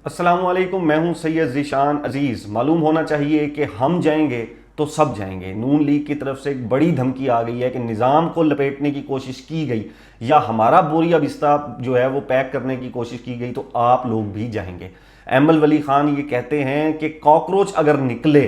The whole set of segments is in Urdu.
السلام علیکم، میں ہوں سید ذیشان عزیز۔ معلوم ہونا چاہیے کہ ہم جائیں گے تو سب جائیں گے۔ نون لیگ کی طرف سے ایک بڑی دھمکی آ گئی ہے کہ نظام کو لپیٹنے کی کوشش کی گئی یا ہمارا بوریا بستہ جو ہے وہ پیک کرنے کی کوشش کی گئی تو آپ لوگ بھی جائیں گے۔ ایمل ولی خان یہ کہتے ہیں کہ کاکروچ اگر نکلے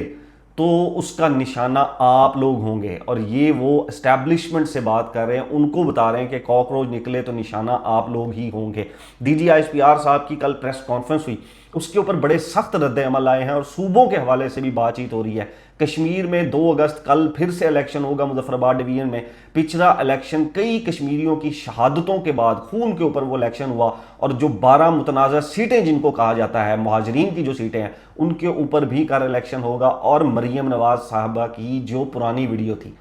تو اس کا نشانہ آپ لوگ ہوں گے، اور یہ وہ اسٹیبلشمنٹ سے بات کر رہے ہیں، ان کو بتا رہے ہیں کہ کاکروچ نکلے تو نشانہ آپ لوگ ہی ہوں گے۔ D G S P R صاحب کی کل پریس کانفرنس ہوئی، اس کے اوپر بڑے سخت رد عمل آئے ہیں اور صوبوں کے حوالے سے بھی بات چیت ہو رہی ہے۔ کشمیر میں 2 اگست کل پھر سے الیکشن ہوگا مظفر آباد ڈویژن میں۔ پچھلا الیکشن کئی کشمیریوں کی شہادتوں کے بعد خون کے اوپر وہ الیکشن ہوا، اور جو 12 متنازع سیٹیں جن کو کہا جاتا ہے مہاجرین کی جو سیٹیں ہیں ان کے اوپر بھی کل الیکشن ہوگا۔ اور مریم نواز صاحبہ کی جو پرانی ویڈیو تھی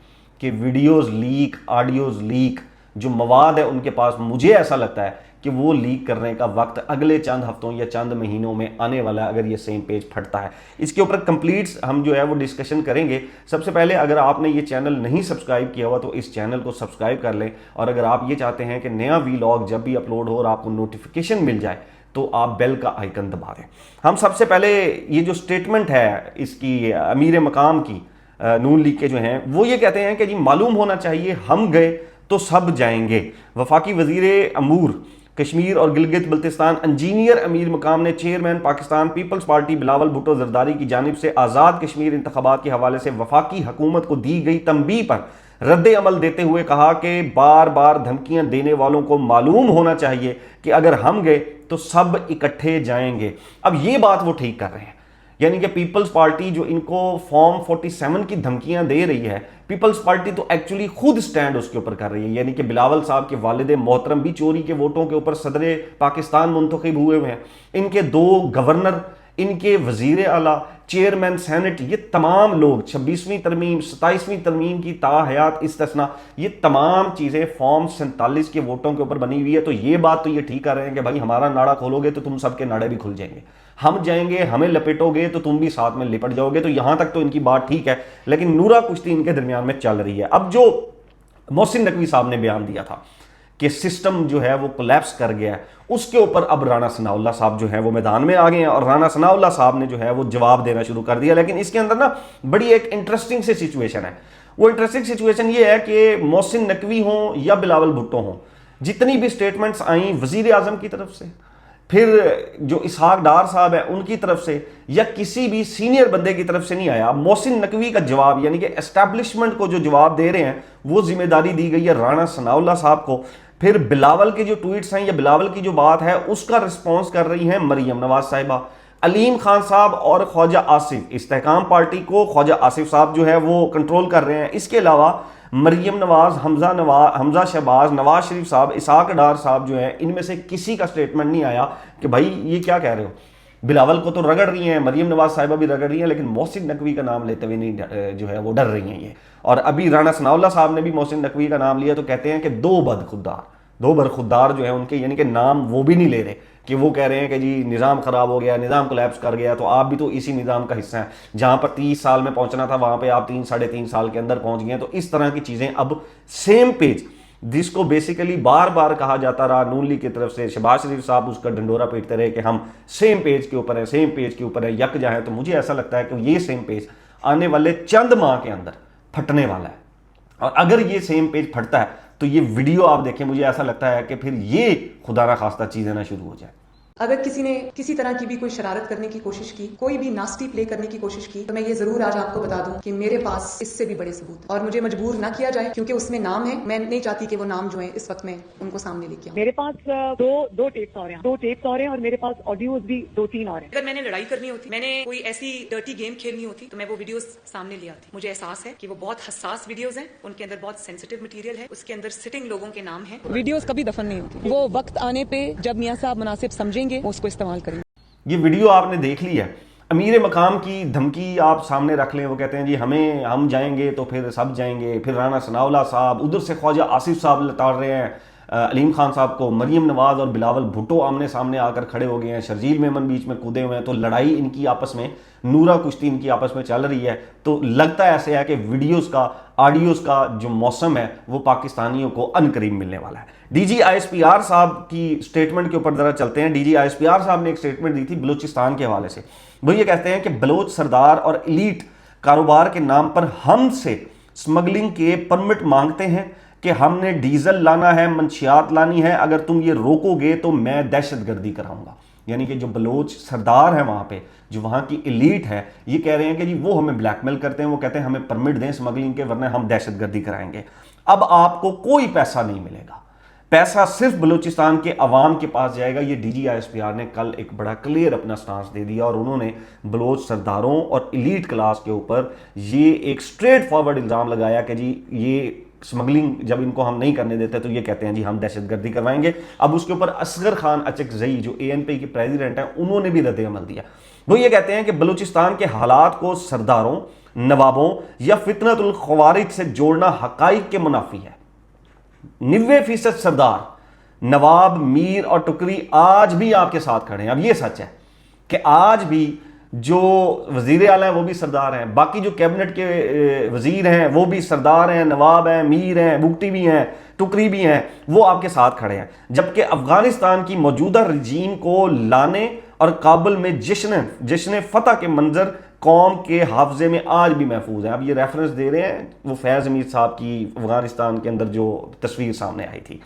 کہ ویڈیوز لیک، آڈیوز لیک، جو مواد ہے ان کے پاس، مجھے ایسا لگتا ہے کہ وہ لیک کرنے کا وقت اگلے چند ہفتوں یا چند مہینوں میں آنے والا ہے اگر یہ سیم پیج پھٹتا ہے۔ اس کے اوپر کمپلیٹس ہم جو ہے وہ ڈسکشن کریں گے۔ سب سے پہلے اگر آپ نے یہ چینل نہیں سبسکرائب کیا ہوا تو اس چینل کو سبسکرائب کر لیں، اور اگر آپ یہ چاہتے ہیں کہ نیا ویلاگ جب بھی اپلوڈ ہو اور آپ کو نوٹیفیکیشن مل جائے تو آپ بیل کا آئیکن دبا دیں۔ ہم سب سے پہلے یہ جو سٹیٹمنٹ ہے اس کی امیر مقام کی نون لیگ کے جو ہیں وہ یہ کہتے ہیں کہ جی معلوم ہونا چاہیے ہم گئے تو سب جائیں گے۔ وفاقی وزیر امور کشمیر اور گلگت بلتستان انجینئر امیر مقام نے چیئرمین پاکستان پیپلز پارٹی بلاول بھٹو زرداری کی جانب سے آزاد کشمیر انتخابات کے حوالے سے وفاقی حکومت کو دی گئی تنبیہ پر رد عمل دیتے ہوئے کہا کہ بار بار دھمکیاں دینے والوں کو معلوم ہونا چاہیے کہ اگر ہم گئے تو سب اکٹھے جائیں گے۔ اب یہ بات وہ ٹھیک کر رہے ہیں، یعنی کہ پیپلز پارٹی جو ان کو فارم 47 کی دھمکیاں دے رہی ہے، پیپلز پارٹی تو ایکچولی خود سٹینڈ اس کے اوپر کر رہی ہے۔ یعنی کہ بلاول صاحب کے والد محترم بھی چوری کے ووٹوں کے اوپر صدر پاکستان منتخب ہوئے ہیں، ان کے 2 گورنر، ان کے وزیر اعلیٰ، چیئرمین سینٹ، یہ تمام لوگ 26ویں ترمیم 27ویں ترمیم کی تا حیات استثنا، یہ تمام چیزیں فارم 47 کے ووٹوں کے اوپر بنی ہوئی ہے۔ تو یہ بات تو یہ ٹھیک کر رہے ہیں کہ بھائی ہمارا ناڑا کھولو گے تو تم سب کے ناڑے بھی کھل جائیں گے، ہم جائیں گے ہمیں لپٹو گے تو تم بھی ساتھ میں لپٹ جاؤ گے۔ تو یہاں تک تو ان کی بات ٹھیک ہے، لیکن نورا کشتی ان کے درمیان میں چل رہی ہے۔ اب جو محسن نقوی صاحب نے بیان دیا تھا کہ سسٹم جو ہے وہ کولیپس کر گیا ہے، اس کے اوپر اب رانا ثناء اللہ صاحب جو ہے وہ میدان میں آ گئے ہیں، اور رانا ثناء اللہ صاحب نے جو ہے وہ جواب دینا شروع کر دیا۔ لیکن اس کے اندر نا بڑی ایک انٹرسٹنگ سی سچویشن ہے۔ وہ انٹرسٹنگ سچویشن یہ ہے کہ محسن نقوی ہوں یا بلاول بھٹو ہوں، جتنی بھی سٹیٹمنٹس آئیں وزیر اعظم کی طرف سے، پھر جو اسحاق ڈار صاحب ہیں ان کی طرف سے، یا کسی بھی سینئر بندے کی طرف سے نہیں آیا، محسن نقوی کا جواب یعنی کہ اسٹیبلشمنٹ کو جو جواب دے رہے ہیں وہ ذمہ داری دی گئی ہے رانا ثناء اللہ صاحب کو۔ پھر بلاول کے جو ٹویٹس ہیں یا بلاول کی جو بات ہے اس کا رسپانس کر رہی ہیں مریم نواز صاحبہ، علیم خان صاحب اور خواجہ آصف، استحکام پارٹی کو خواجہ آصف صاحب جو ہے وہ کنٹرول کر رہے ہیں۔ اس کے علاوہ مریم نواز، حمزہ شہباز، نواز شریف صاحب، اسحاق ڈار صاحب جو ہیں، ان میں سے کسی کا سٹیٹمنٹ نہیں آیا کہ بھائی یہ کیا کہہ رہے ہو۔ بلاول کو تو رگڑ رہی ہیں، مریم نواز صاحبہ بھی رگڑ رہی ہیں، لیکن محسن نقوی کا نام لیتے ہوئے نہیں جو ہے وہ ڈر رہی ہیں یہ۔ اور ابھی رانا ثناء اللہ صاحب نے بھی محسن نقوی کا نام لیا تو کہتے ہیں کہ 2 برخودار جو ہیں ان کے، یعنی کہ نام وہ بھی نہیں لے رہے، کہ وہ کہہ رہے ہیں کہ جی نظام خراب ہو گیا، نظام کولیپس کر گیا، تو آپ بھی تو اسی نظام کا حصہ ہیں، جہاں پر 30 سال میں پہنچنا تھا وہاں پہ آپ 3-3.5 سال کے اندر پہنچ گئے ہیں۔ تو اس طرح کی چیزیں اب سیم پیج، جس کو بیسیکلی بار بار کہا جاتا رہا نون لیگ کی طرف سے، شہباز شریف صاحب اس کا ڈنڈورا پیٹتے رہے کہ ہم سیم پیج کے اوپر ہیں، سیم پیج کے اوپر ہیں، یکجا ہیں، تو مجھے ایسا لگتا ہے کہ یہ سیم پیج آنے والے چند ماہ کے اندر پھٹنے والا ہے۔ اور اگر یہ سیم پیج پھٹتا ہے تو یہ ویڈیو آپ دیکھیں، مجھے ایسا لگتا ہے کہ پھر یہ خدا نہ خواستہ چیزیں نہ شروع ہو جائے۔ اگر کسی نے کسی طرح کی بھی کوئی شرارت کرنے کی کوشش کی، کوئی بھی ناسٹی پلے کرنے کی کوشش کی، تو میں یہ ضرور آج آپ کو بتا دوں کہ میرے پاس اس سے بھی بڑے ثبوت، اور مجھے مجبور نہ کیا جائے کیونکہ اس میں نام ہے۔ میں نہیں چاہتی کہ وہ نام جو ہیں اس وقت میں ان کو سامنے لے کے آؤں۔ میرے پاس دو ٹیپس اور ہیں، 2 ٹیپس اور ہیں، اور میرے پاس آڈیوز بھی 2-3 اور ہیں۔ اگر میں نے لڑائی کرنی ہوتی، میں نے کوئی ایسی ڈرٹی گیم کھیلنی ہوتی تو میں وہ ویڈیوز سامنے لے آتی۔ مجھے احساس ہے کہ وہ بہت حساس ویڈیوز ہیں، ان کے اندر بہت سینسیٹیو مٹیریل ہے، اس کے اندر سٹنگ لوگوں کے نام ہیں۔ ویڈیوز کبھی دفن نہیں ہوتی، وہ وقت آنے پہ جب میاں صاحب مناسب سمجھیں گے وہ اس کو استعمال کریں گے۔ یہ ویڈیو آپ نے دیکھ لی ہے، امیر مقام کی دھمکی آپ سامنے رکھ لیں۔ وہ کہتے ہیں جی ہم جائیں گے تو پھر سب جائیں گے، پھر رانا ثناء اللہ صاحب، ادھر سے خواجہ آصف صاحب لتاڑ رہے ہیں علیم خان صاحب کو مریم نواز اور بلاول بھٹو آمنے سامنے آ کر کھڑے ہو گئے ہیں, شرجیل میمن بیچ میں کودے ہوئے ہیں, تو لڑائی ان کی آپس میں, نورا کشتی ان کی آپس میں چل رہی ہے. تو لگتا ہے ایسے ہے کہ ویڈیوز کا, آڈیوز کا جو موسم ہے وہ پاکستانیوں کو ان قریب ملنے والا ہے. D G I S P R صاحب کی سٹیٹمنٹ کے اوپر ذرا چلتے ہیں. D G I S P R صاحب نے ایک سٹیٹمنٹ دی تھی بلوچستان کے حوالے سے. وہ یہ کہتے ہیں کہ بلوچ سردار اور ایلیٹ کاروبار کے نام پر ہم سے سمگلنگ کے پرمٹ مانگتے ہیں کہ ہم نے ڈیزل لانا ہے, منشیات لانی ہے, اگر تم یہ روکو گے تو میں دہشت گردی کراؤں گا. یعنی کہ جو بلوچ سردار ہیں وہاں پہ, جو وہاں کی ایلیٹ ہے, یہ کہہ رہے ہیں کہ جی وہ ہمیں بلیک میل کرتے ہیں, وہ کہتے ہیں ہمیں پرمٹ دیں سمگلنگ کے ورنہ ہم دہشت گردی کرائیں گے. اب آپ کو کوئی پیسہ نہیں ملے گا, پیسہ صرف بلوچستان کے عوام کے پاس جائے گا. یہ D G I S P R نے کل ایک بڑا کلیئر اپنا سٹانس دے دیا, اور انہوں نے بلوچ سرداروں اور ایلیٹ کلاس کے اوپر یہ ایک سٹریٹ فارورڈ الزام لگایا کہ جی یہ سمگلنگ جب ان کو ہم نہیں کرنے دیتے تو یہ کہتے ہیں جی ہم دہشت گردی کروائیں گے. اب اس کے اوپر اصغر خان اچکزئی جو اے این پی کے پریزیڈنٹ ہیں, انہوں نے بھی رد عمل دیا. وہ یہ کہتے ہیں کہ بلوچستان کے حالات کو سرداروں, نوابوں یا فتنۃ الخوارج سے جوڑنا حقائق کے منافی ہے. 90% سردار, نواب, میر اور ٹکری آج بھی آپ کے ساتھ کھڑے ہیں. اب یہ سچ ہے کہ آج بھی جو وزیر اعلیٰ ہیں وہ بھی سردار ہیں, باقی جو کیبنٹ کے وزیر ہیں وہ بھی سردار ہیں, نواب ہیں, میر ہیں, بگٹی بھی ہیں, ٹکری بھی ہیں, وہ آپ کے ساتھ کھڑے ہیں. جبکہ افغانستان کی موجودہ رجیم کو لانے اور کابل میں جشن فتح کے منظر قوم کے حافظے میں آج بھی محفوظ ہیں. اب یہ ریفرنس دے رہے ہیں وہ فیض امیر صاحب کی افغانستان کے اندر جو تصویر سامنے آئی تھی.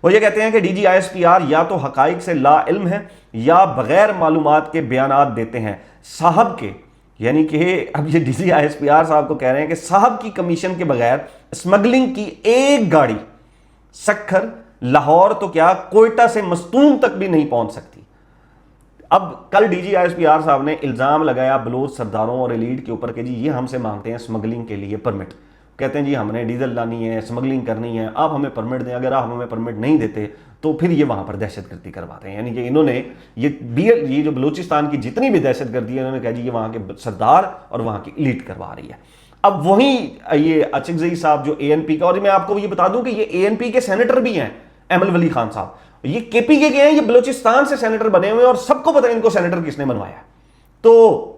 وہ یہ کہتے ہیں کہ D G I S P R یا تو حقائق سے لا علم ہے یا بغیر معلومات کے بیانات دیتے ہیں. صاحب کے, یعنی کہ اب یہ D G I S P R صاحب کو کہہ رہے ہیں کہ صاحب کی کمیشن کے بغیر اسمگلنگ کی ایک گاڑی سکھر, لاہور تو کیا کوئٹہ سے مستون تک بھی نہیں پہنچ سکتی. اب کل D G I S P R صاحب نے الزام لگایا بلوچ سرداروں اور ایلیٹ کے اوپر کہ جی یہ ہم سے مانگتے ہیں اسمگلنگ کے لیے پرمٹ. کہتے ہیں جی ہم نے ڈیزل لانی ہے, اسمگلنگ کرنی ہے, آپ ہمیں پرمٹ دیں, اگر آپ ہمیں پرمٹ نہیں دیتے تو پھر یہ وہاں پر دہشت گردی کرواتے ہیں. یعنی کہ انہوں نے یہ جو بلوچستان کی جتنی بھی دہشت گردی ہے انہوں نے کہا جی یہ وہاں کے سردار اور وہاں کی ایلیٹ کروا رہی ہے. اب وہیں یہ اچکزئی صاحب جو اے این پی کا, اور میں آپ کو یہ بتا دوں کہ یہ اے این پی کے سینیٹر بھی ہیں, احمد ولی خان صاحب, یہ کے پی کے ہیں, یہ بلوچستان سے سینیٹر بنے ہوئے ہیں اور سب کو پتہ ہے ان کو سینیٹر کس نے بنوایا. تو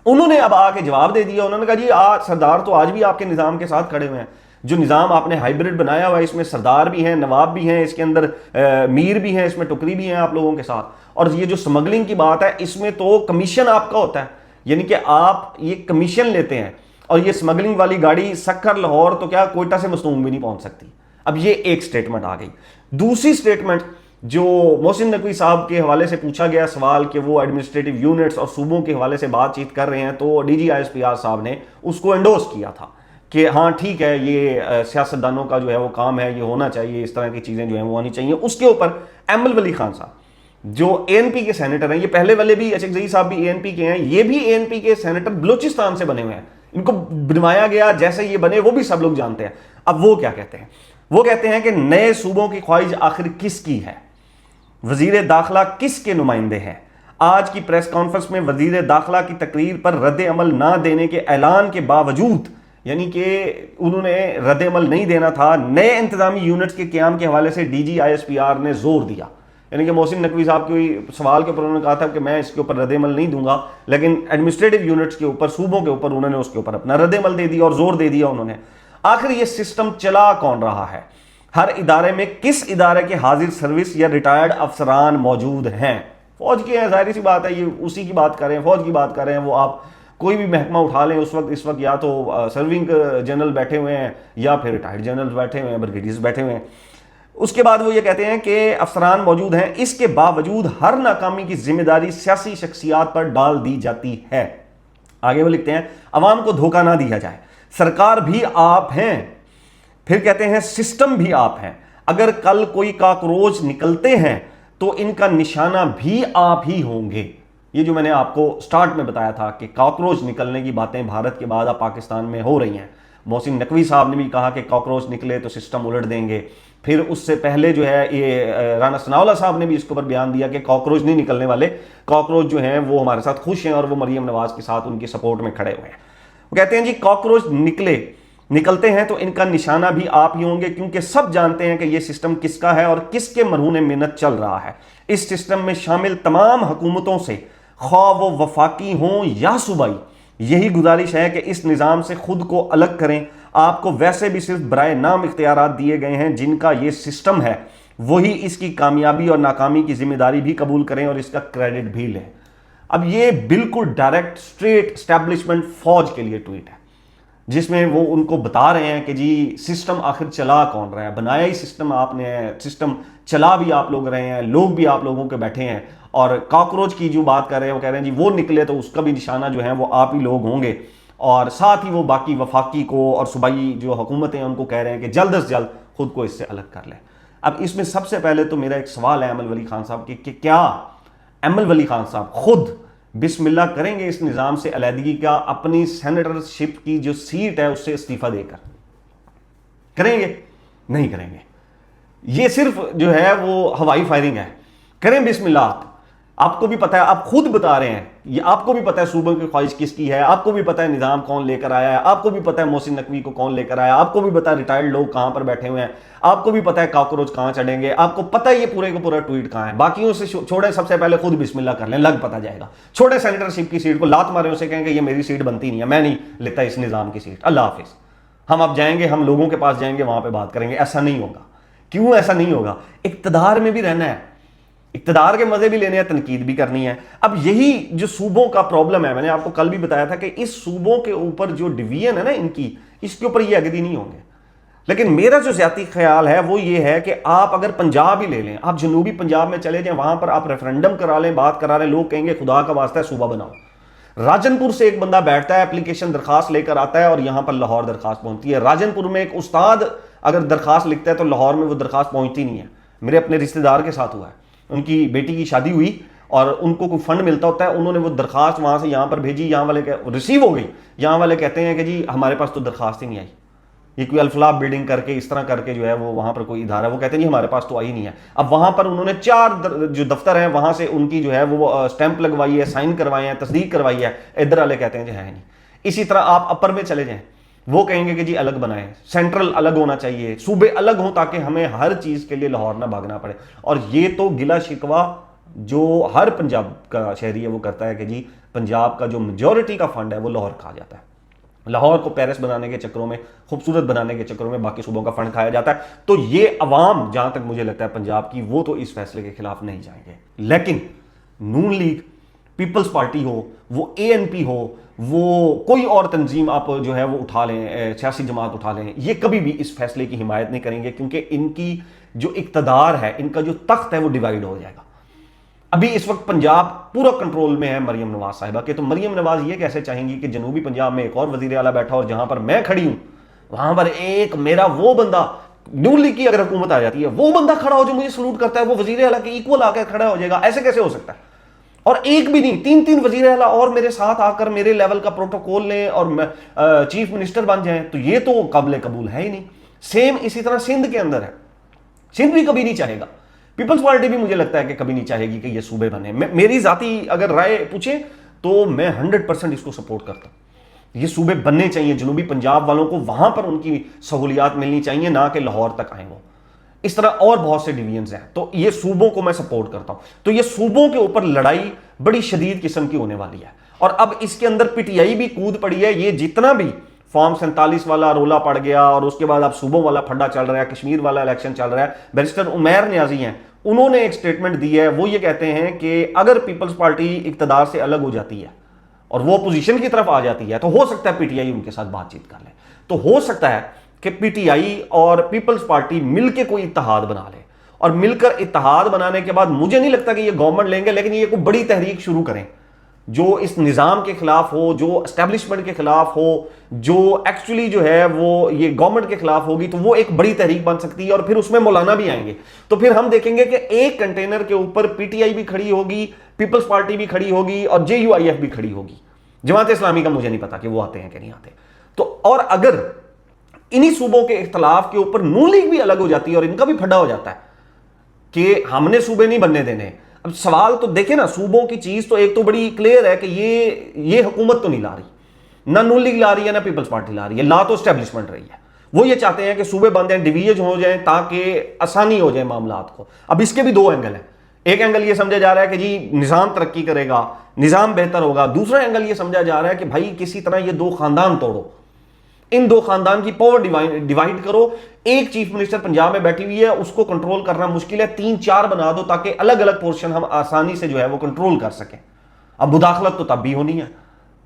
انہوں نے اب آ کے جواب دے دیا, انہوں نے کہا جی سردار تو آج بھی آپ کے نظام کے ساتھ کھڑے ہوئے ہیں. جو نظام آپ نے ہائیبرڈ بنایا ہوا ہے اس میں سردار بھی ہیں, نواب بھی ہیں, اس کے اندر میر بھی ہیں, اس میں ٹکری بھی ہیں آپ لوگوں کے ساتھ. اور یہ جو سمگلنگ کی بات ہے اس میں تو کمیشن آپ کا ہوتا ہے, یعنی کہ آپ یہ کمیشن لیتے ہیں, اور یہ سمگلنگ والی گاڑی سکھر, لاہور تو کیا کوئٹہ سے مستون بھی نہیں پہنچ سکتی. اب یہ ایک سٹیٹمنٹ آ گئی. دوسری سٹیٹمنٹ جو محسن نقوی صاحب کے حوالے سے پوچھا گیا سوال کہ وہ ایڈمنسٹریٹو یونٹس اور صوبوں کے حوالے سے بات چیت کر رہے ہیں, تو D G I S P R صاحب نے اس کو انڈورس کیا تھا کہ ہاں ٹھیک ہے, یہ سیاستدانوں کا جو ہے وہ کام ہے, یہ ہونا چاہیے, اس طرح کی چیزیں جو ہیں وہ آنی چاہیے. اس کے اوپر احمد ولی خان صاحب جو اے این پی کے سینیٹر ہیں, یہ پہلے والے بھی اچکزئی صاحب بھی اے این پی کے ہیں, یہ بھی اے این پی کے سینیٹر بلوچستان سے بنے ہوئے ہیں, ان کو بنوایا گیا جیسے یہ بنے وہ بھی سب لوگ جانتے ہیں. اب وہ کیا کہتے ہیں, وہ کہتے ہیں کہ نئے صوبوں کی خواہش آخر کس کی ہے, وزیر داخلہ کس کے نمائندے ہیں. آج کی پریس کانفرنس میں وزیر داخلہ کی تقریر پر رد عمل نہ دینے کے اعلان کے باوجود, یعنی کہ انہوں نے رد عمل نہیں دینا تھا, نئے انتظامی یونٹس کے قیام کے حوالے سے D G I S P R نے زور دیا. یعنی کہ محسن نقوی صاحب کے سوال کے اوپر انہوں نے کہا تھا کہ میں اس کے اوپر رد عمل نہیں دوں گا, لیکن ایڈمنسٹریٹو یونٹس کے اوپر, صوبوں کے اوپر انہوں نے اس کے اوپر اپنا رد عمل دے دیا اور زور دے دیا انہوں نے. آخر یہ سسٹم چلا کون رہا ہے, ہر ادارے میں کس ادارے کے حاضر سروس یا ریٹائرڈ افسران موجود ہیں. فوج کے ہیں, ظاہری سی بات ہے, یہ اسی کی بات کر رہے ہیں, فوج کی بات کر رہے ہیں. وہ آپ کوئی بھی محکمہ اٹھا لیں اس وقت یا تو سرونگ جنرل بیٹھے ہوئے ہیں یا پھر ریٹائرڈ جنرل بیٹھے ہوئے ہیں, بریگیڈیئرز بیٹھے ہوئے ہیں. اس کے بعد وہ یہ کہتے ہیں کہ افسران موجود ہیں, اس کے باوجود ہر ناکامی کی ذمہ داری سیاسی شخصیات پر ڈال دی جاتی ہے. آگے وہ لکھتے ہیں عوام کو دھوکہ نہ دیا جائے, سرکار بھی آپ ہیں. پھر کہتے ہیں سسٹم بھی آپ ہیں, اگر کل کوئی کاکروچ نکلتے ہیں تو ان کا نشانہ بھی آپ ہی ہوں گے. یہ جو میں نے آپ کو سٹارٹ میں بتایا تھا کہ کاکروچ نکلنے کی باتیں بھارت کے بعد اب پاکستان میں ہو رہی ہیں. محسن نقوی صاحب نے بھی کہا کہ کاکروچ نکلے تو سسٹم الٹ دیں گے. پھر اس سے پہلے جو ہے یہ رانا ثناءاللہ صاحب نے بھی اس کے اوپر بیان دیا کہ کاکروچ نہیں نکلنے والے, کاکروچ جو ہیں وہ ہمارے ساتھ خوش ہیں اور وہ مریم نواز کے ساتھ ان کی سپورٹ میں کھڑے ہوئے ہیں. وہ کہتے ہیں جی کاکروچ نکلے نکلتے ہیں تو ان کا نشانہ بھی آپ ہی ہوں گے، کیونکہ سب جانتے ہیں کہ یہ سسٹم کس کا ہے اور کس کے مرہون منت چل رہا ہے۔ اس سسٹم میں شامل تمام حکومتوں سے، خواہ وہ وفاقی ہوں یا صوبائی، یہی گزارش ہے کہ اس نظام سے خود کو الگ کریں۔ آپ کو ویسے بھی صرف برائے نام اختیارات دیے گئے ہیں، جن کا یہ سسٹم ہے وہی اس کی کامیابی اور ناکامی کی ذمہ داری بھی قبول کریں اور اس کا کریڈٹ بھی لیں۔ اب یہ بالکل ڈائریکٹ اسٹریٹ اسٹیبلشمنٹ فوج کے لیے ٹویٹ ہے، جس میں وہ ان کو بتا رہے ہیں کہ جی سسٹم آخر چلا کون رہا ہے، بنایا ہی سسٹم آپ نے ہے، سسٹم چلا بھی آپ لوگ رہے ہیں، لوگ بھی آپ لوگوں کے بیٹھے ہیں، اور کاکروچ کی جو بات کر رہے ہیں وہ کہہ رہے ہیں جی وہ نکلے تو اس کا بھی نشانہ جو ہے وہ آپ ہی لوگ ہوں گے، اور ساتھ ہی وہ باقی وفاقی کو اور صوبائی جو حکومتیں ہیں ان کو کہہ رہے ہیں کہ جلد از جلد خود کو اس سے الگ کر لیں۔ اب اس میں سب سے پہلے تو میرا ایک سوال ہے ایمل ولی خان صاحب کہ کیا ایمل ولی خان صاحب خود بسم اللہ کریں گے اس نظام سے علیحدگی کا، اپنی سینیٹر شپ کی جو سیٹ ہے اس سے استعفیٰ دے کر؟ کریں گے؟ نہیں کریں گے۔ یہ صرف جو ہے وہ ہوائی فائرنگ ہے۔ کریں بسم اللہ۔ آپ کو بھی پتا ہے، آپ خود بتا رہے ہیں، یہ آپ کو بھی پتا ہے صوبوں کی خواہش کس کی ہے، آپ کو بھی پتا ہے نظام کون لے کر آیا ہے، آپ کو بھی پتا ہے محسن نقوی کو کون لے کر آیا، آپ کو بھی پتا ہے ریٹائرڈ لوگ کہاں پر بیٹھے ہوئے ہیں، آپ کو بھی پتا ہے کاکروچ کہاں چڑھیں گے، آپ کو پتا ہے یہ پورے کا پورا ٹویٹ کہاں ہے۔ باقیوں سے چھوڑیں، سب سے پہلے خود بسم اللہ کر لیں، لگ پتا جائے گا۔ چھوڑے سینیٹر شپ کی سیٹ کو، لات مارے اسے کہیں کہ یہ میری سیٹ بنتی نہیں ہے، میں نہیں لیتا اس نظام کی سیٹ، اللہ حافظ۔ ہم اب جائیں گے، ہم لوگوں کے پاس جائیں گے، وہاں پہ بات کریں گے۔ ایسا نہیں ہوگا۔ کیوں ایسا نہیں ہوگا؟ اقتدار میں بھی رہنا ہے، اقتدار کے مزے بھی لینے ہیں، تنقید بھی کرنی ہے۔ اب یہی جو صوبوں کا پرابلم ہے، میں نے آپ کو کل بھی بتایا تھا کہ اس صوبوں کے اوپر جو ڈویژن ہے نا ان کی، اس کے اوپر یہ اگدی نہیں ہوں گے۔ لیکن میرا جو ذاتی خیال ہے وہ یہ ہے کہ آپ اگر پنجاب ہی لے لیں، آپ جنوبی پنجاب میں چلے جائیں، وہاں پر آپ ریفرنڈم کرا لیں، بات کرا لیں، لوگ کہیں گے خدا کا واسطہ ہے صوبہ بناؤ۔ راجن پور سے ایک بندہ بیٹھتا ہے، اپلیکیشن درخواست لے کر آتا ہے، اور یہاں پر لاہور درخواست پہنچتی ہے۔ راجن پور میں ایک استاد اگر درخواست لکھتا ہے تو لاہور میں وہ درخواست پہنچتی نہیں ہے۔ میرے اپنے رشتہ دار کے ساتھ ہوا ہے، ان کی بیٹی کی شادی ہوئی اور ان کو کوئی فنڈ ملتا ہوتا ہے، انہوں نے وہ درخواست وہاں سے یہاں پر بھیجی، یہاں والے ریسیو ہو گئی، یہاں والے کہتے ہیں کہ جی ہمارے پاس تو درخواست ہی نہیں آئی، یہ کوئی الفلاح بلڈنگ کر کے اس طرح کر کے جو ہے وہ وہاں پر کوئی ادارہ ہے، وہ کہتے ہیں جی ہمارے پاس تو آئی نہیں ہے۔ اب وہاں پر انہوں نے 4 جو دفتر ہیں وہاں سے ان کی جو ہے وہ اسٹیمپ لگوائی ہے، سائن کروائے ہیں، تصدیق کروائی ہے، ادھر والے کہتے ہیں جی ہے نہیں۔ اسی طرح آپ اپر میں چلے جائیں، وہ کہیں گے کہ جی الگ بنائیں، سینٹرل الگ ہونا چاہیے، صوبے الگ ہوں تاکہ ہمیں ہر چیز کے لیے لاہور نہ بھاگنا پڑے۔ اور یہ تو گلا شکوہ جو ہر پنجاب کا شہری ہے وہ کرتا ہے کہ جی پنجاب کا جو میجورٹی کا فنڈ ہے وہ لاہور کھا جاتا ہے، لاہور کو پیرس بنانے کے چکروں میں، خوبصورت بنانے کے چکروں میں باقی صوبوں کا فنڈ کھایا جاتا ہے۔ تو یہ عوام جہاں تک مجھے لگتا ہے پنجاب کی، وہ تو اس فیصلے کے خلاف نہیں جائیں گے۔ لیکن نون لیگ، پیپلز پارٹی ہو، وہ اے این پی ہو، وہ کوئی اور تنظیم آپ جو ہے وہ اٹھا لیں، سیاسی جماعت اٹھا لیں، یہ کبھی بھی اس فیصلے کی حمایت نہیں کریں گے، کیونکہ ان کی جو اقتدار ہے، ان کا جو تخت ہے وہ ڈیوائیڈ ہو جائے گا۔ ابھی اس وقت پنجاب پورا کنٹرول میں ہے مریم نواز صاحبہ کے، تو مریم نواز یہ کیسے چاہیں گی کہ جنوبی پنجاب میں ایک اور وزیر اعلیٰ بیٹھا اور جہاں پر میں کھڑی ہوں وہاں پر ایک میرا وہ بندہ، نون لیگ کی اگر حکومت آ جاتی ہے، وہ بندہ کھڑا ہو جو مجھے سلوٹ کرتا ہے، وہ وزیر اعلیٰ کے ایکول آ کے کھڑا ہو جائے گا؟ ایسے کیسے ہو سکتا ہے؟ اور ایک بھی نہیں، 3 وزیر اعلیٰ اور میرے ساتھ آ کر میرے لیول کا پروٹوکول لیں اور چیف منسٹر بن جائیں، تو یہ تو قابل قبول ہے ہی نہیں۔ سیم اسی طرح سندھ کے اندر ہے، سندھ بھی کبھی نہیں چاہے گا، پیپلز پارٹی بھی مجھے لگتا ہے کہ کبھی نہیں چاہے گی کہ یہ صوبے بنے۔ میری ذاتی اگر رائے پوچھیں تو میں 100% اس کو سپورٹ کرتا ہوں، یہ صوبے بننے چاہیے، جنوبی پنجاب والوں کو وہاں پر ان کی سہولیات ملنی چاہیے، نہ کہ لاہور تک آئیں وہ۔ اس طرح اور بہت سے ڈویژنز ہیں، تو یہ صوبوں کو میں سپورٹ کرتا ہوں۔ تو یہ صوبوں کے اوپر لڑائی بڑی شدید قسم کی ہونے والی ہے، اور اب اس کے اندر پی ٹی آئی بھی کود پڑی ہے۔ یہ جتنا بھی فارم 47 والا رولا پڑ گیا، اور اس کے بعد اب صوبوں والا پھڈا چل رہا ہے، کشمیر والا الیکشن چل رہا ہے، بیرسٹر عمیر نیازی ہیں، انہوں نے ایک سٹیٹمنٹ دی ہے، وہ یہ کہتے ہیں کہ اگر پیپلز پارٹی اقتدار سے الگ ہو جاتی ہے اور وہ اپوزیشن کی طرف آ جاتی ہے تو ہو سکتا ہے پی ٹی آئی ان کے ساتھ بات چیت کر لے، تو ہو سکتا ہے کہ پی ٹی آئی اور پیپلز پارٹی مل کے کوئی اتحاد بنا لے، اور مل کر اتحاد بنانے کے بعد مجھے نہیں لگتا کہ یہ گورنمنٹ لیں گے، لیکن یہ کوئی بڑی تحریک شروع کریں جو اس نظام کے خلاف ہو، جو اسٹیبلشمنٹ کے خلاف ہو، جو ایکچولی جو ہے وہ یہ گورنمنٹ کے خلاف ہوگی، تو وہ ایک بڑی تحریک بن سکتی ہے، اور پھر اس میں مولانا بھی آئیں گے، تو پھر ہم دیکھیں گے کہ ایک کنٹینر کے اوپر پی ٹی آئی بھی کھڑی ہوگی، پیپلز پارٹی بھی کھڑی ہوگی، اور جے یو آئی ایف بھی کھڑی ہوگی۔ جماعت اسلامی کا مجھے نہیں پتا کہ وہ آتے ہیں کہ نہیں آتے۔ تو اور اگر انہی صوبوں کے اختلاف کے اوپر نون لیگ بھی الگ ہو جاتی ہے اور ان کا بھی پھڈا ہو جاتا ہے کہ ہم نے صوبے نہیں بننے دینے، اب سوال تو دیکھیں نا، صوبوں کی چیز تو ایک تو بڑی کلیئر ہے کہ یہ حکومت تو نہیں لا رہی، نہ نون لیگ لا رہی ہے نہ پیپلز پارٹی لا رہی ہے, لا تو اسٹیبلشمنٹ رہی ہے. وہ یہ چاہتے ہیں کہ صوبے بند ہیں, ڈویژن ہو جائیں تاکہ آسانی ہو جائے معاملات کو. اب اس کے بھی دو اینگل ہیں. ایک اینگل یہ سمجھا جا رہا ہے کہ جی نظام ترقی کرے گا, نظام بہتر ہوگا. دوسرا اینگل یہ سمجھا جا رہا ہے کہ بھائی کسی طرح یہ دو خاندان توڑو, ان دو خاندان کی پاور ڈیوائیڈ کرو. ایک چیف منسٹر پنجاب میں بیٹھی ہوئی ہے, اس کو کنٹرول کرنا مشکل ہے, 3-4 بنا دو تاکہ الگ الگ پورشن ہم آسانی سے جو ہے وہ کنٹرول کر سکیں. اب مداخلت تو تب بھی ہونی ہے.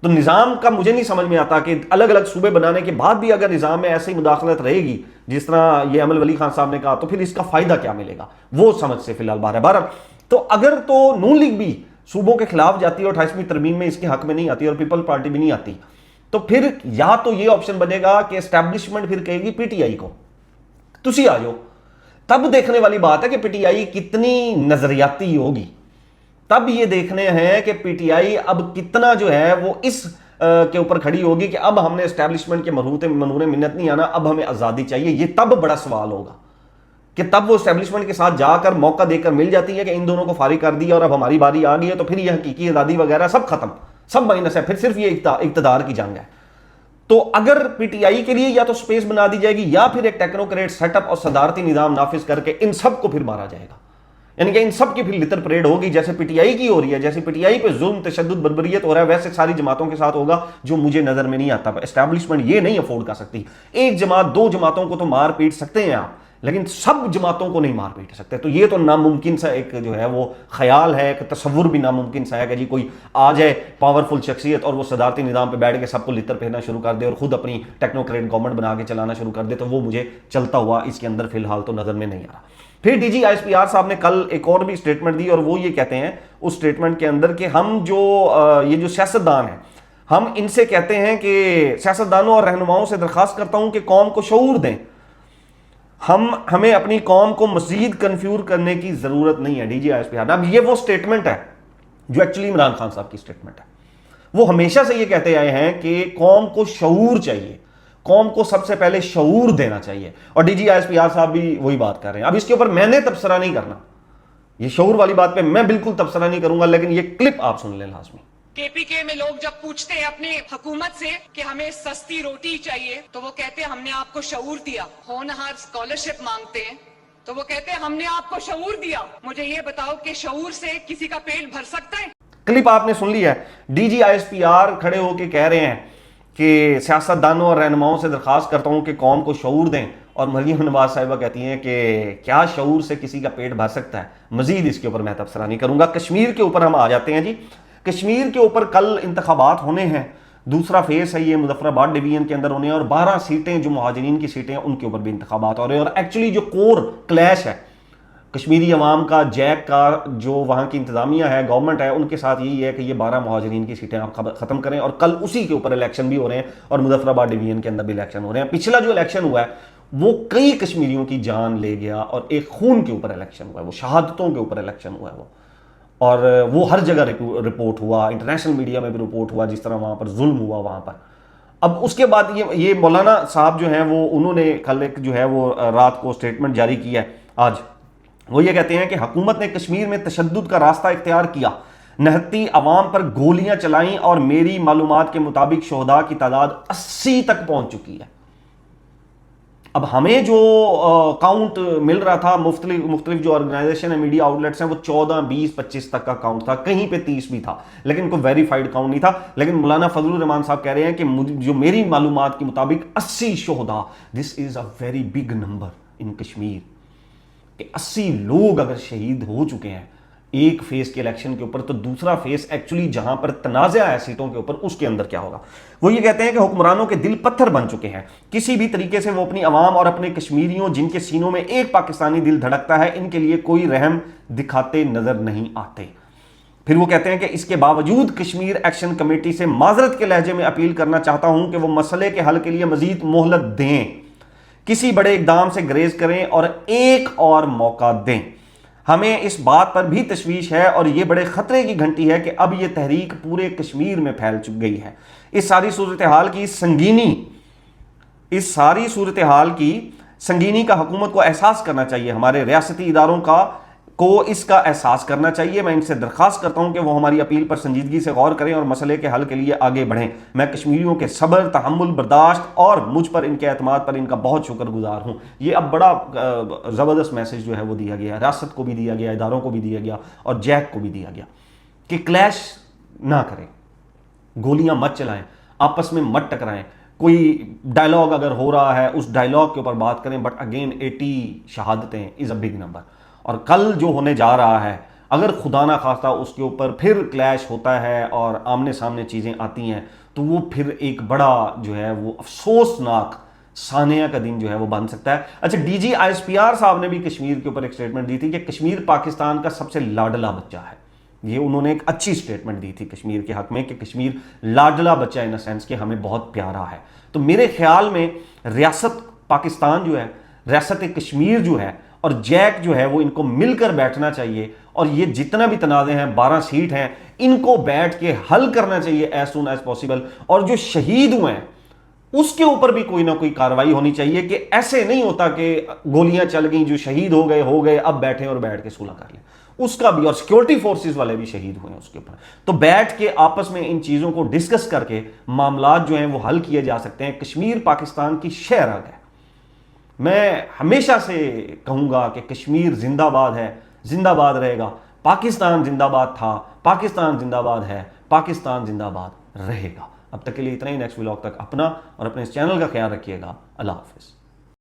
تو نظام کا مجھے نہیں سمجھ میں آتا کہ الگ الگ صوبے بنانے کے بعد بھی اگر نظام میں ایسی مداخلت رہے گی جس طرح یہ امل ولی خان صاحب نے کہا, تو پھر اس کا فائدہ کیا ملے گا, وہ سمجھ سے فی الحال باہر ہے. بہرحال تو اگر تو نون لیگ بھی صوبوں کے خلاف جاتی ہے اور 28ویں ترمیم میں اس کے حق میں نہیں آتی اور پیپل پارٹی بھی نہیں آتی, تو پھر یا تو یہ آپشن بنے گا کہ اسٹیبلشمنٹ پھر کہے گی پی ٹی آئی کو تسی آ جاؤ. تب دیکھنے والی بات ہے کہ پی ٹی آئی کتنی نظریاتی ہوگی. تب یہ دیکھنے ہیں کہ پی ٹی آئی اب کتنا جو ہے وہ اس کے اوپر کھڑی ہوگی کہ اب ہم نے اسٹیبلشمنٹ کے منور منت نہیں آنا, اب ہمیں آزادی چاہیے. یہ تب بڑا سوال ہوگا کہ تب وہ اسٹیبلشمنٹ کے ساتھ جا کر موقع دے کر مل جاتی ہے کہ ان دونوں کو فارغ کر دیا اور اب ہماری باری آ گئی ہے, تو پھر یہ حقیقی آزادی وغیرہ سب ختم, سب مائنس ہے, پھر صرف یہ اقتدار کی جنگ ہے. تو اگر پی ٹی آئی کے لیے یا تو سپیس بنا دی جائے گی یا پھر ایک ٹیکنوکریٹ سیٹ اپ اور صدارتی نظام نافذ کر کے ان سب کو پھر مارا جائے گا. یعنی کہ ان سب کی پھر لتر پریڈ ہوگی, جیسے پی ٹی آئی کی ہو رہی ہے, جیسے پی ٹی آئی پہ ظلم تشدد بربریت ہو رہا ہے, ویسے ساری جماعتوں کے ساتھ ہوگا, جو مجھے نظر میں نہیں آتا. اسٹیبلشمنٹ یہ نہیں افورڈ کر سکتی. ایک جماعت 2 جماعتوں کو تو مار پیٹ سکتے ہیں آپ, لیکن سب جماعتوں کو نہیں مار پیٹ سکتے. تو یہ تو ناممکن سا ایک جو ہے وہ خیال ہے, ایک تصور بھی ناممکن سا ہے کہ جی کوئی آ جائے پاورفل شخصیت اور وہ صدارتی نظام پہ بیٹھ کے سب کو لتر پھیرنا شروع کر دے اور خود اپنی ٹیکنوکریٹ گورنمنٹ بنا کے چلانا شروع کر دے. تو وہ مجھے چلتا ہوا اس کے اندر فی الحال تو نظر میں نہیں آ رہا. پھر D G I S P R صاحب نے کل ایک اور بھی اسٹیٹمنٹ دی, اور وہ یہ کہتے ہیں اس اسٹیٹمنٹ کے اندر کہ ہم جو یہ جو سیاستدان ہیں, ہم ان سے کہتے ہیں کہ سیاستدانوں اور رہنماؤں سے درخواست کرتا ہوں کہ قوم کو شعور دیں. ہمیں اپنی قوم کو مزید کنفیوز کرنے کی ضرورت نہیں ہے. D G I S P R. اب یہ وہ اسٹیٹمنٹ ہے جو ایکچولی عمران خان صاحب کی اسٹیٹمنٹ ہے. وہ ہمیشہ سے یہ کہتے آئے ہیں کہ قوم کو شعور چاہیے, قوم کو سب سے پہلے شعور دینا چاہیے, اور D G I S P R صاحب بھی وہی بات کر رہے ہیں. اب اس کے اوپر میں نے تبصرہ نہیں کرنا, یہ شعور والی بات پہ میں بالکل تبصرہ نہیں کروں گا, لیکن یہ کلپ آپ سن لیں لازمی. کے پی کے میں لوگ جب پوچھتے ہیں اپنی حکومت سے کہ ہمیں سستی روٹی چاہیے, تو وہ کہتے ہیں ہم نے آپ کو شعور دیا. ہونہار اسکالرشپ مانگتے ہیں تو وہ کہتے ہیں ہم نے آپ کو شعور دیا. مجھے یہ بتاؤ کہ شعور سے کسی کا پیٹ بھر سکتا ہے؟ کلپ آپ نے سن لی ہے. D G I S P R کھڑے ہو کے کہہ رہے ہیں کہ سیاستدانوں اور رہنماؤں سے درخواست کرتا ہوں کہ قوم کو شعور دیں, اور مریم نواز صاحبہ کہتی ہیں کہ کیا شعور سے کسی کا پیٹ بھر سکتا ہے. مزید اس کے اوپر میں تبصرہ نہیں کروں گا. کشمیر کے اوپر ہم آ جاتے ہیں جی. کشمیر کے اوپر کل انتخابات ہونے ہیں, دوسرا فیس ہے یہ مظفر آباد ڈویژن کے اندر ہونے ہیں, اور 12 سیٹیں جو مہاجرین کی سیٹیں ہیں ان کے اوپر بھی انتخابات ہو رہے ہیں. اور ایکچولی جو کور کلیش ہے کشمیری عوام کا, جیک کا, جو وہاں کی انتظامیہ ہے, گورنمنٹ ہے, ان کے ساتھ یہی ہے کہ یہ 12 مہاجرین کی سیٹیں آپ ختم کریں, اور کل اسی کے اوپر الیکشن بھی ہو رہے ہیں, اور مظفر آباد ڈویژن کے اندر بھی الیکشن ہو رہے ہیں. پچھلا جو الیکشن ہوا ہے وہ کئی کشمیریوں کی جان لے گیا, اور ایک خون کے اوپر الیکشن ہوا ہے, وہ شہادتوں کے اوپر الیکشن ہوا ہے وہ, اور وہ ہر جگہ رپورٹ ہوا, انٹرنیشنل میڈیا میں بھی رپورٹ ہوا جس طرح وہاں پر ظلم ہوا وہاں پر. اب اس کے بعد یہ مولانا صاحب جو ہیں وہ انہوں نے کل ایک جو ہے وہ رات کو اسٹیٹمنٹ جاری کیا ہے آج. وہ یہ کہتے ہیں کہ حکومت نے کشمیر میں تشدد کا راستہ اختیار کیا, نہتی عوام پر گولیاں چلائیں, اور میری معلومات کے مطابق شہداء کی تعداد 80 تک پہنچ چکی ہے. اب ہمیں جو کاؤنٹ مل رہا تھا مختلف جو آرگنائزیشن ہے, میڈیا آؤٹلیٹس ہیں, وہ 14, 20, 25 تک کا کاؤنٹ تھا, کہیں پہ 30 بھی تھا, لیکن کوئی ویریفائڈ کاؤنٹ نہیں تھا. لیکن مولانا فضل الرحمان صاحب کہہ رہے ہیں کہ جو میری معلومات کے مطابق 80 شہداء, دس از اے ویری بگ نمبر ان کشمیر, کہ 80 لوگ اگر شہید ہو چکے ہیں ایک فیس کے الیکشن کے اوپر, تو دوسرا فیس ایکچولی جہاں پر تنازع ہے سیٹوں کے اوپر اس کے اندر کیا ہوگا. وہ یہ کہتے ہیں کہ حکمرانوں کے دل پتھر بن چکے ہیں, کسی بھی طریقے سے وہ اپنی عوام اور اپنے کشمیریوں جن کے سینوں میں ایک پاکستانی دل دھڑکتا ہے, ان کے لیے کوئی رحم دکھاتے نظر نہیں آتے. پھر وہ کہتے ہیں کہ اس کے باوجود کشمیر ایکشن کمیٹی سے معذرت کے لہجے میں اپیل کرنا چاہتا ہوں کہ وہ مسئلے کے حل کے لیے مزید مہلت دیں, کسی بڑے اقدام سے گریز کریں اور ایک اور موقع دیں. ہمیں اس بات پر بھی تشویش ہے اور یہ بڑے خطرے کی گھنٹی ہے کہ اب یہ تحریک پورے کشمیر میں پھیل چک گئی ہے. اس ساری صورتحال کی سنگینی کا حکومت کو احساس کرنا چاہیے. ہمارے ریاستی اداروں کا کو اس کا احساس کرنا چاہیے. میں ان سے درخواست کرتا ہوں کہ وہ ہماری اپیل پر سنجیدگی سے غور کریں اور مسئلے کے حل کے لیے آگے بڑھیں. میں کشمیریوں کے صبر، تحمل، برداشت اور مجھ پر ان کے اعتماد پر ان کا بہت شکر گزار ہوں. یہ اب بڑا زبردست میسج جو ہے وہ دیا گیا، ریاست کو بھی دیا گیا، اداروں کو بھی دیا گیا اور جیک کو بھی دیا گیا کہ کلیش نہ کریں، گولیاں مت چلائیں، آپس میں مت ٹکرائیں. کوئی ڈائلاگ اگر ہو رہا ہے اس ڈائلاگ کے اوپر بات کریں، بٹ اگین 80 شہادتیں از اے بگ نمبر. اور کل جو ہونے جا رہا ہے اگر خدا نہ خواستہ اس کے اوپر پھر کلیش ہوتا ہے اور آمنے سامنے چیزیں آتی ہیں تو وہ پھر ایک بڑا جو ہے وہ افسوسناک ثانیہ کا دن جو ہے وہ بن سکتا ہے. اچھا، ڈی جی ISPR صاحب نے بھی کشمیر کے اوپر ایک سٹیٹمنٹ دی تھی کہ کشمیر پاکستان کا سب سے لاڈلا بچہ ہے. یہ انہوں نے ایک اچھی سٹیٹمنٹ دی تھی کشمیر کے حق میں کہ کشمیر لاڈلا بچہ ان سینس کہ ہمیں بہت پیارا ہے. تو میرے خیال میں ریاست پاکستان جو ہے، ریاست کشمیر جو ہے اور جیک جو ہے وہ ان کو مل کر بیٹھنا چاہیے اور یہ جتنا بھی تنازع ہیں، 12 سیٹ ہیں، ان کو بیٹھ کے حل کرنا چاہیے ایز سون ایز پاسبل. اور جو شہید ہوئے ہیں اس کے اوپر بھی کوئی نہ کوئی کارروائی ہونی چاہیے کہ ایسے نہیں ہوتا کہ گولیاں چل گئیں، جو شہید ہو گئے اب بیٹھیں اور بیٹھ کے صلح کر لیں. اس کا بھی، اور سیکورٹی فورسز والے بھی شہید ہوئے ہیں اس کے اوپر. تو بیٹھ کے آپس میں ان چیزوں کو ڈسکس کر کے معاملات جو ہیں وہ حل کیے جا سکتے ہیں. کشمیر پاکستان کی شہرگ ہے. میں ہمیشہ سے کہوں گا کہ کشمیر زندہ باد ہے، زندہ باد رہے گا. پاکستان زندہ باد تھا، پاکستان زندہ باد ہے، پاکستان زندہ باد رہے گا. اب تک کے لیے اتنا ہی. نیکسٹ ولاگ تک اپنا اور اپنے اس چینل کا خیال رکھیے گا. اللہ حافظ.